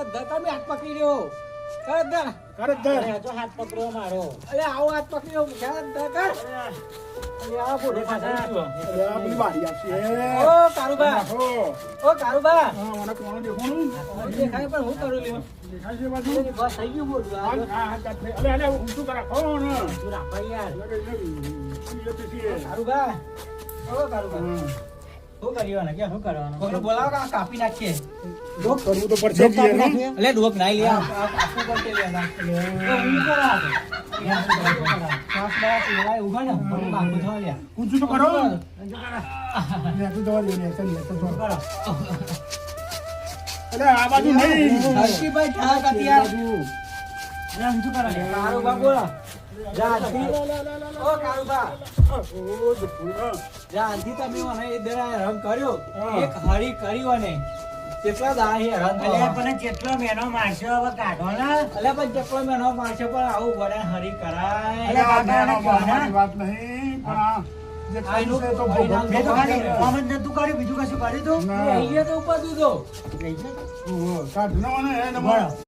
તમે હાથ પકડી રહ્યો જો હાથ પકડો મારો. અરે આવો હાથ પકડી રહ્યો કર આ બોલે પાછા આ પેલી વાડી આપશે. ઓ કારુબા ઓ કારુબા હા, મને કોણ દેખાણું? દેખાય પણ હું કરું લ્યો દેખાય છે બાજુ? બસ થઈ ગયું મોટું હા, હા, હા, ચાલ, અલે, અલે, ઊંચું કરા, ખોલો ને. તું રાખવા યાર હા. કારુબા ઓ કારુબા શું કર્યું કે શું કરવાનું કોઈને બોલાવો કે કાપી નાખીએ કરવું તો પડશે જ યાર, હે? એટલે ડોક નાઈ લે કાપવું પડશે લે ના હું કરા સાસ બાસ લેવાય ઉભા ને પણ બાપુ થવા લે ઊંચું તો કરો. કરો લે, તું જવા દે, લે, ચાલ, લે, ચાલ, ચાલ. અલે, આ બાજુ નહીં. હર્ષીભાઈ ચા કાપી યાર બાજુ. ઊંચું કરો કારુબા બોલો જાનથી ઓ કારુબા ઓ, જપુ, હા. જાનથી તમે મને એ દરા રંગ કર્યો હા. એક હરી કર્યો ને કેટલા દા હે રંગ અલ્યા પણ કેટલો મહિનો મારશો હવે કાઢો ને. અલે પણ જેટલો મેનો મારશે પણ આવું વડે હરી કરાય અલે, આ બાબાને નાના કહો ને. મામાની વાત નહીં, પણ આ જે ખાધું છે એ તો ભોગવવું મેં તો ખાલી પડે. કોમ જ નતું કર્યું, બીજું કશું કર્યું તું? ના. અહીંયા તો ઉપર દીધો લઈ જા. ઓહો, કાઢ નાખો ને, એને બોલો.